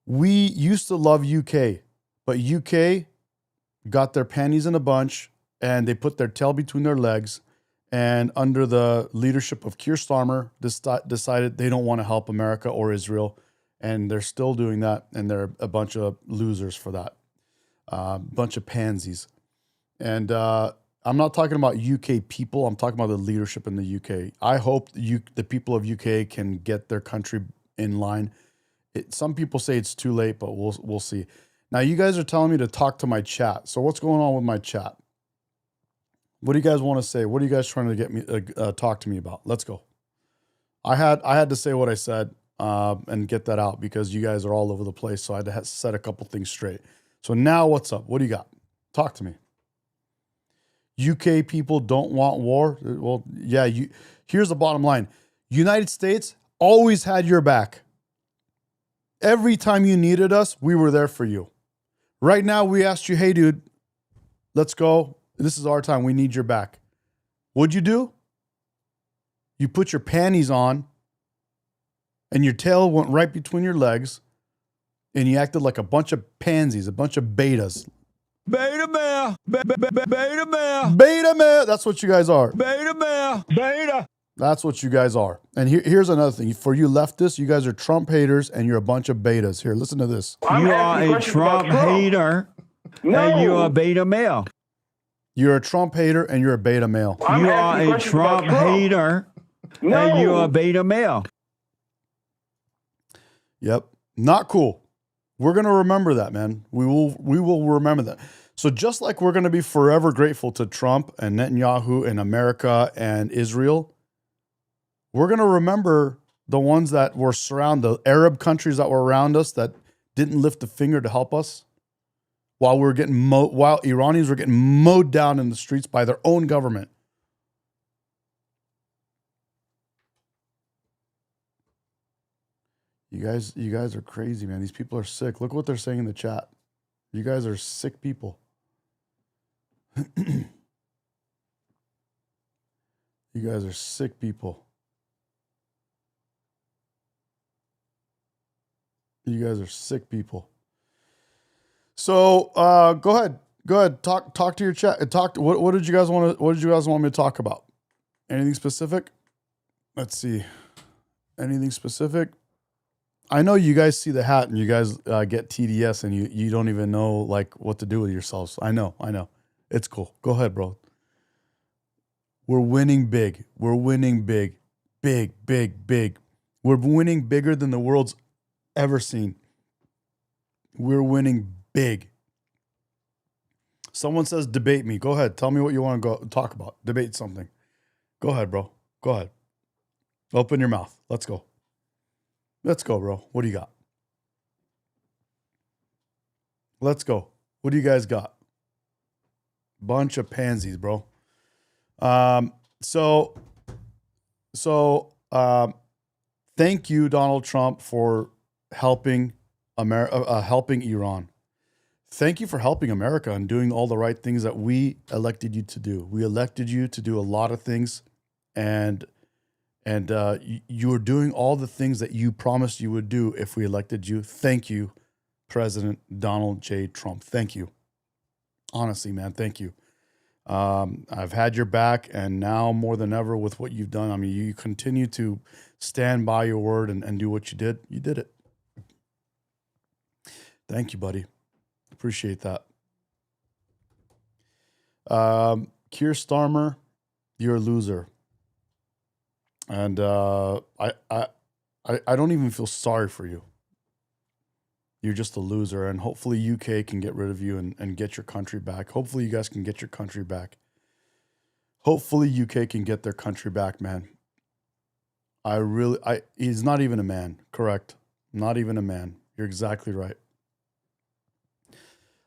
We used to love UK, but UK got their panties in a bunch and they put their tail between their legs. And under the leadership of Keir Starmer, decided they don't want to help America or Israel. And they're still doing that. And they're a bunch of losers for that. Bunch of pansies. And I'm not talking about UK people. I'm talking about the leadership in the UK. I hope the people of UK can get their country in line. Some people say it's too late, but we'll see. Now, you guys are telling me to talk to my chat. So what's going on with my chat? What do you guys want to say? What are you guys trying to get me talk to me about? Let's go. I had to say what I said. and get that out because you guys are all over the place. So I had to set a couple things straight. So now what's up? What do you got? Talk to me. UK people don't want war. Well, yeah, here's the bottom line. United States always had your back. Every time you needed us, we were there for you. Right now, we asked you, hey, dude, let's go. This is our time. We need your back. What'd you do? You put your panties on and your tail went right between your legs and you acted like a bunch of pansies, a bunch of betas. Beta male. Beta male. Beta male. That's what you guys are. Beta male. Beta. That's what you guys are. And here's another thing. For you leftists, you guys are Trump haters and you're a bunch of betas. Here, listen to this. You are a Trump hater and you are a beta male. You're a Trump hater and you're a beta male. You are a Trump hater and you are a beta male. Yep. Not cool. We're going to remember that, man. We will remember that. So just like we're going to be forever grateful to Trump and Netanyahu and America and Israel, we're going to remember the ones that were surrounded, the Arab countries that were around us that didn't lift a finger to help us while while Iranians were getting mowed down in the streets by their own government. You guys are crazy, man. These people are sick. Look what they're saying in the chat. You guys are sick people. You guys are sick people. You guys are sick people. So go ahead. Talk to your chat. What did you guys want me to talk about? Anything specific? Let's see. Anything specific? I know you guys see the hat and you guys get TDS and you don't even know like what to do with yourselves. I know. It's cool. Go ahead, bro. We're winning big. We're winning big. Big. We're winning bigger than the world's ever seen. We're winning big. Someone says debate me. Go ahead. Tell me what you want to go talk about. Debate something. Go ahead, bro. Go ahead. Open your mouth. Let's go. Let's go, bro. What do you got? Let's go. What do you guys got? Bunch of pansies, bro. Thank you, Donald Trump, for helping helping Iran. Thank you for helping America and doing all the right things that we elected you to do. We elected you to do a lot of things, and you are doing all the things that you promised you would do if we elected you. Thank you, President Donald J. Trump. Thank you. Honestly, man, thank you. I've had your back, and now more than ever with what you've done, I mean, you continue to stand by your word and do what you did. You did it. Thank you, buddy. Appreciate that. Keir Starmer, you're a loser. And I don't even feel sorry for you. You're just a loser, and hopefully UK can get rid of you and get your country back. Hopefully you guys can get your country back. Hopefully UK can get their country back, man. He's not even a man, correct? Not even a man. You're exactly right.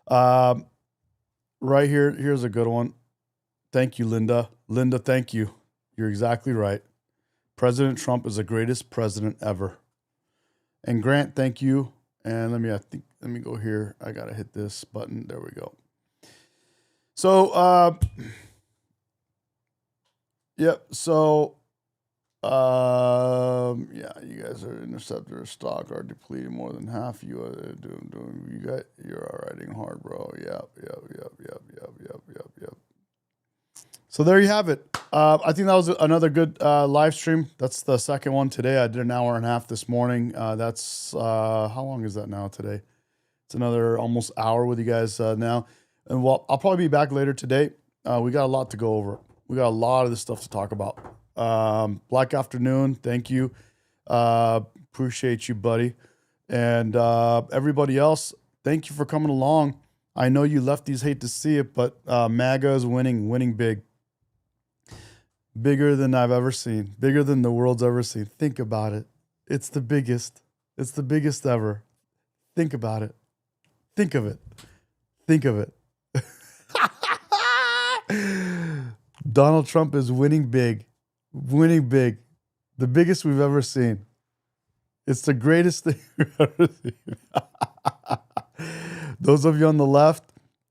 Right here, here's a good one. Thank you, Linda. Linda, thank you. You're exactly right. President Trump is the greatest president ever. And Grant, thank you. And let me go here. I gotta hit this button. There we go. So yep. So yeah, you guys are interceptor stock are depleting more than half. You are doing. You're riding hard, bro. Yep. So there you have it. I think that was another good live stream. That's the second one today. I did an hour and a half this morning. That's how long is that now today? It's another almost hour with you guys now. And well, I'll probably be back later today. We got a lot to go over. We got a lot of this stuff to talk about. Black afternoon. Thank you. Appreciate you, buddy. And everybody else, thank you for coming along. I know you lefties hate to see it, but MAGA is winning big. Bigger than I've ever seen. Bigger than the world's ever seen. Think about it. It's the biggest. It's the biggest ever. Think about it. Think of it. Think of it. Donald Trump is winning big. Winning big. The biggest we've ever seen. It's the greatest thing we've ever seen. Those of you on the left,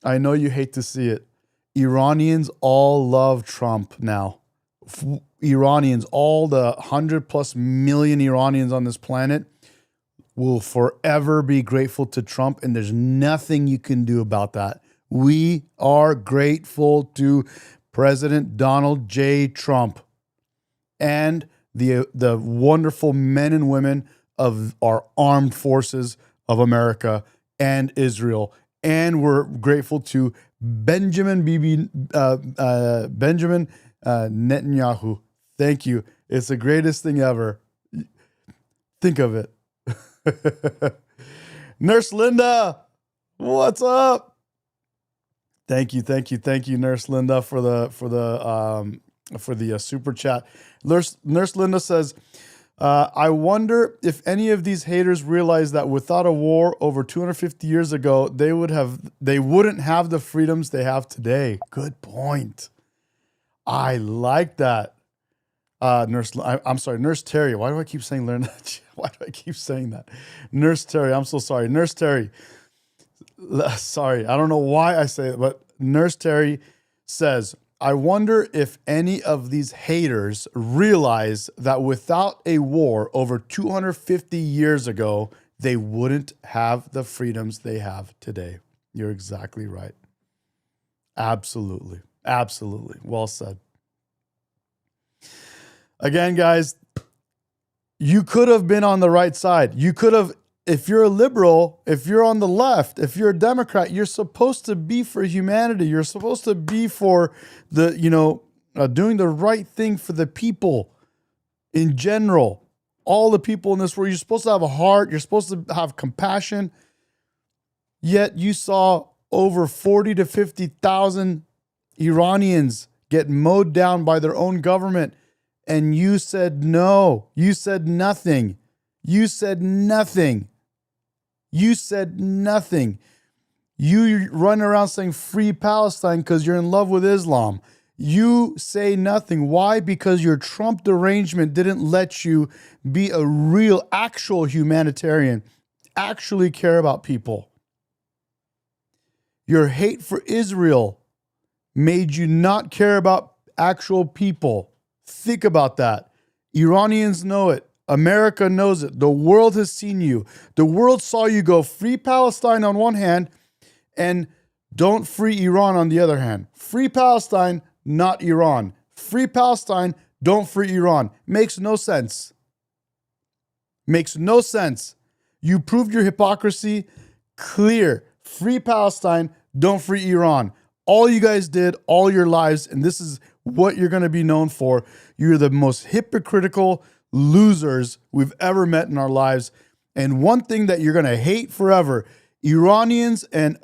I know you hate to see it. Iranians all love Trump now. Iranians, all the 100+ million Iranians on this planet will forever be grateful to Trump, and there's nothing you can do about that. We are grateful to President Donald J. Trump and the wonderful men and women of our armed forces of America and Israel. And we're grateful to Benjamin Netanyahu. Thank you. It's the greatest thing ever. Think of it. Nurse Linda, what's up? Thank you, Nurse Linda, for the super chat. Nurse Linda says, I wonder if any of these haters realize that without a war over 250 years ago, they wouldn't have the freedoms they have today. Good point. I like that. I'm sorry, Nurse Terry. Why do I keep saying learn that? Why do I keep saying that? Nurse Terry, I'm so sorry. Nurse Terry, sorry, I don't know why I say it, but Nurse Terry says, I wonder if any of these haters realize that without a war over 250 years ago, they wouldn't have the freedoms they have today. You're exactly right. Absolutely. Absolutely. Well said. Again, guys, you could have been on the right side. You could have, if you're a liberal, if you're on the left, if you're a Democrat, you're supposed to be for humanity. You're supposed to be for the, doing the right thing for the people in general. All the people in this world, you're supposed to have a heart. You're supposed to have compassion. Yet you saw over 40 to 50,000 Iranians get mowed down by their own government. And you said no. You said nothing. You said nothing. You said nothing. You run around saying free Palestine because you're in love with Islam. You say nothing. Why? Because your Trump derangement didn't let you be a real, actual humanitarian, actually care about people. Your hate for Israel made you not care about actual people. Think about that. Iranians know it. America knows it. The world has seen you. The world saw you go free Palestine on one hand and don't free Iran on the other hand. Free Palestine, not Iran. Free Palestine, don't free Iran. Makes no sense. Makes no sense. You proved your hypocrisy clear. Free Palestine, don't free Iran. All you guys did all your lives, and this is what you're going to be known for. You're the most hypocritical losers we've ever met in our lives. And one thing that you're going to hate forever, Iranians and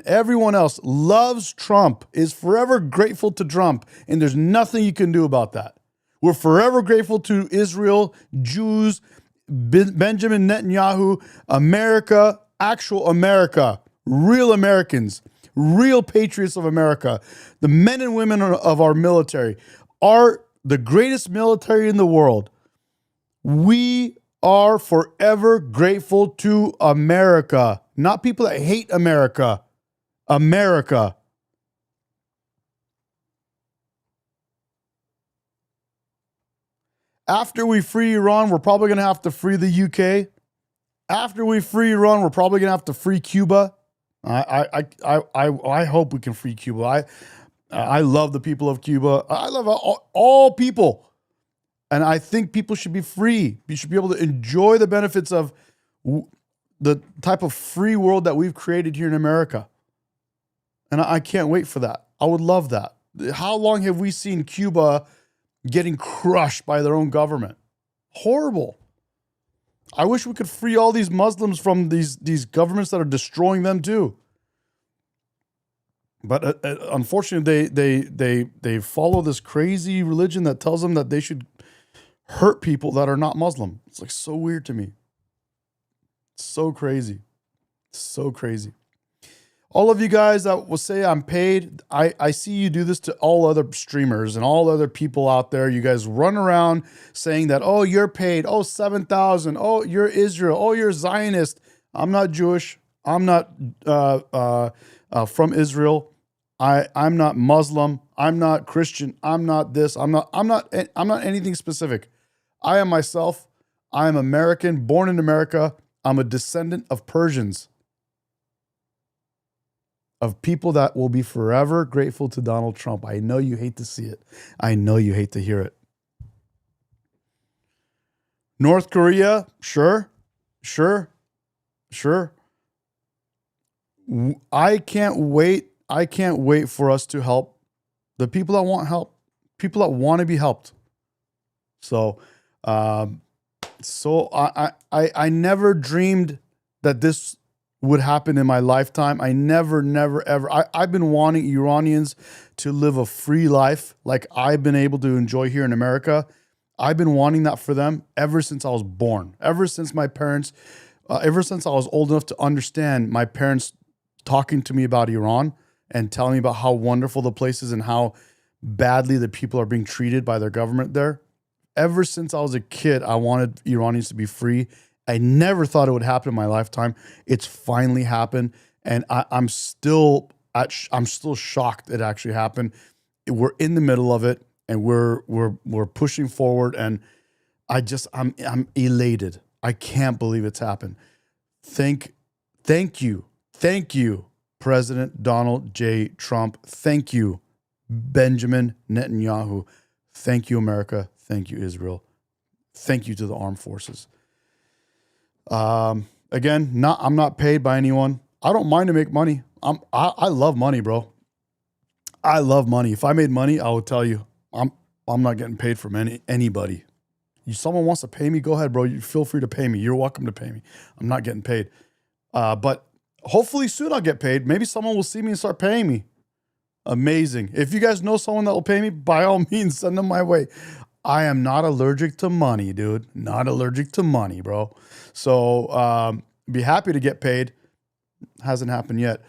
everyone else loves Trump, is forever grateful to Trump, and there's nothing you can do about that. We're forever grateful to Israel, Jews, Benjamin Netanyahu, America, actual America, real Americans, real patriots of America. The men and women of our military are the greatest military in the world. We are forever grateful to America, not people that hate America. America. After we free Iran, we're probably going to have to free the UK. After we free Iran, we're probably going to have to free Cuba. I hope we can free Cuba. I love the people of Cuba. I love all people. And I think people should be free. You should be able to enjoy the benefits of the type of free world that we've created here in America. And I can't wait for that. I would love that. How long have we seen Cuba getting crushed by their own government? Horrible. I wish we could free all these Muslims from these governments that are destroying them too. But unfortunately, they follow this crazy religion that tells them that they should hurt people that are not Muslim. It's like so weird to me. So crazy. So crazy. All of you guys that will say I'm paid, I see you do this to all other streamers and all other people out there. You guys run around saying that, oh, you're paid. Oh, 7,000. Oh, you're Israel. Oh, you're Zionist. I'm not Jewish. I'm not from Israel. I'm not Muslim. I'm not Christian. I'm not this. I'm not anything specific. I am myself. I am American, born in America. I'm a descendant of Persians, of people that will be forever grateful to Donald Trump. I know you hate to see it. I know you hate to hear it. North Korea, sure. I can't wait for us to help the people that want help, people that want to be helped. So, I never dreamed that this would happen in my lifetime. I never, ever. I've been wanting Iranians to live a free life like I've been able to enjoy here in America. I've been wanting that for them ever since I was born, ever since my parents, ever since I was old enough to understand my parents talking to me about Iran and telling me about how wonderful the place is and how badly the people are being treated by their government there. Ever since I was a kid, I wanted Iranians to be free. I never thought it would happen in my lifetime. It's finally happened, and I'm still shocked it actually happened. We're in the middle of it, and we're pushing forward, and I'm elated. I can't believe it's happened. Thank you, President Donald J. Trump. Thank you, Benjamin Netanyahu. Thank you, America. Thank you, Israel. Thank you to the armed forces. Again, I'm not paid by anyone. I don't mind to make money. I love money, bro. I love money. If I made money, I would tell you I'm not getting paid from anybody. Someone wants to pay me, go ahead, bro. You feel free to pay me. You're welcome to pay me. I'm not getting paid. But hopefully soon I'll get paid. Maybe someone will see me and start paying me. Amazing. If you guys know someone that will pay me, by all means, send them my way. I am not allergic to money, dude. Not allergic to money, bro. So be happy to get paid. Hasn't happened yet.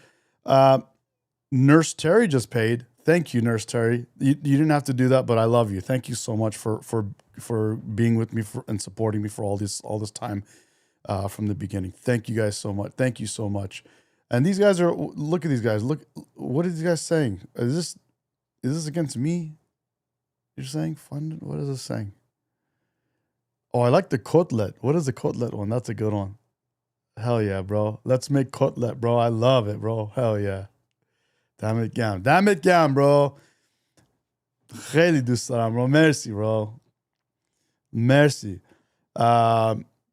Nurse Terry just paid. Thank you, Nurse Terry. You didn't have to do that, but I love you. Thank you so much for being with me and supporting me for all this time from the beginning. Thank you guys so much. Thank you so much. And these guys look at these guys. Look, what are these guys saying? Is this against me? You're saying funded? What is this saying? Oh, I like the kotlet. What is the kotlet one? That's a good one. Hell yeah, bro. Let's make kotlet, bro. I love it, bro. Hell yeah. Damn it, gam, bro. خیلی دوست دارم, bro. Merci, bro. Merci.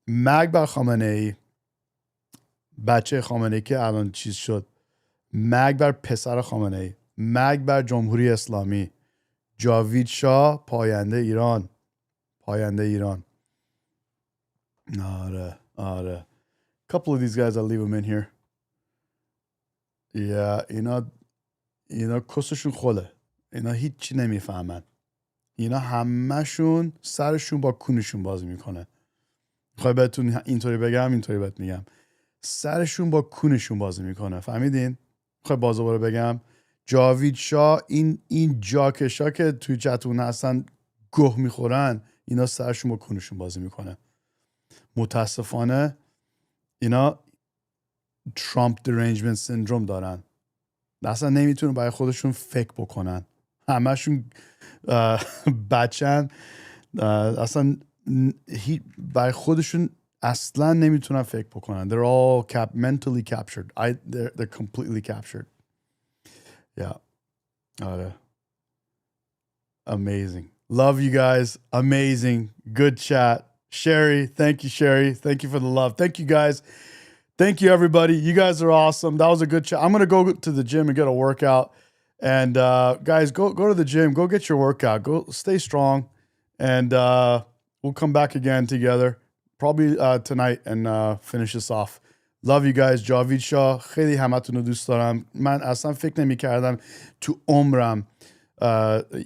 مرگ بر خامنه ای. بچه خامنه ای که الان چیز شد. مرگ بر پسر خامنه ای. مرگ بر جمهوری اسلامی. جاوید شاه پاینده ایران. پاینده ایران. آره. Couple of these guys, I'll leave them in here. Yeah, اینا کسشون خله. اینا هیچی نمیفهمن. اینا همشون سرشون با کونشون بازی میکنه. میخوای بهتون اینطوری بگم، اینطوری بهت میگم. سرشون با کونشون بازی میکنه. فهمیدین؟ میخوای بازو بگم؟ جاوید شاه این جاکشا که توی چتون هستن گوه میخورن، اینا سرشون با کونشون بازی میکنه. متاسفانه اینا ترامپ درنجمنت سندروم دارن. اصلا نمیتونن برای خودشون فکر بکنن. همشون بچن. اصلا برای خودشون اصلا نمیتونن فکر بکنن. They're all mentally captured. They're completely captured. Yeah. Amazing. Love you guys. Amazing. Good chat. Sherry, thank you, Sherry. Thank you for the love. Thank you, guys. Thank you, everybody. You guys are awesome. That was a good chat. I'm going to go to the gym and get a workout. And guys, go to the gym. Go get your workout. Go stay strong. And we'll come back again together. Probably tonight and finish this off. Love you guys. جاوید شاه خیلی همتون رو دوست دارم. من اصلا فکر نمی کردم تو عمرم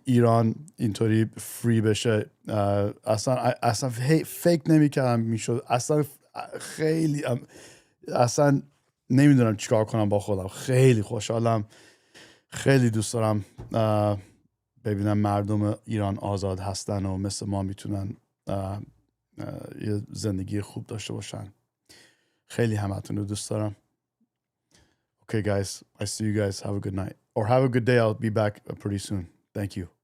ایران اینطوری فری بشه اصلا فکر نمی‌کردم میشد اصلا خیلی اصلا نمیدونم چیکار کنم با خودم خیلی خوشحالم خیلی دوست دارم ببینم مردم ایران آزاد هستن و مثل ما میتونن یه زندگی خوب داشته باشن خیلی همتون رو دوست دارم Okay guys, I see you guys. Have a good night or have a good day. I'll be back pretty soon. Thank you.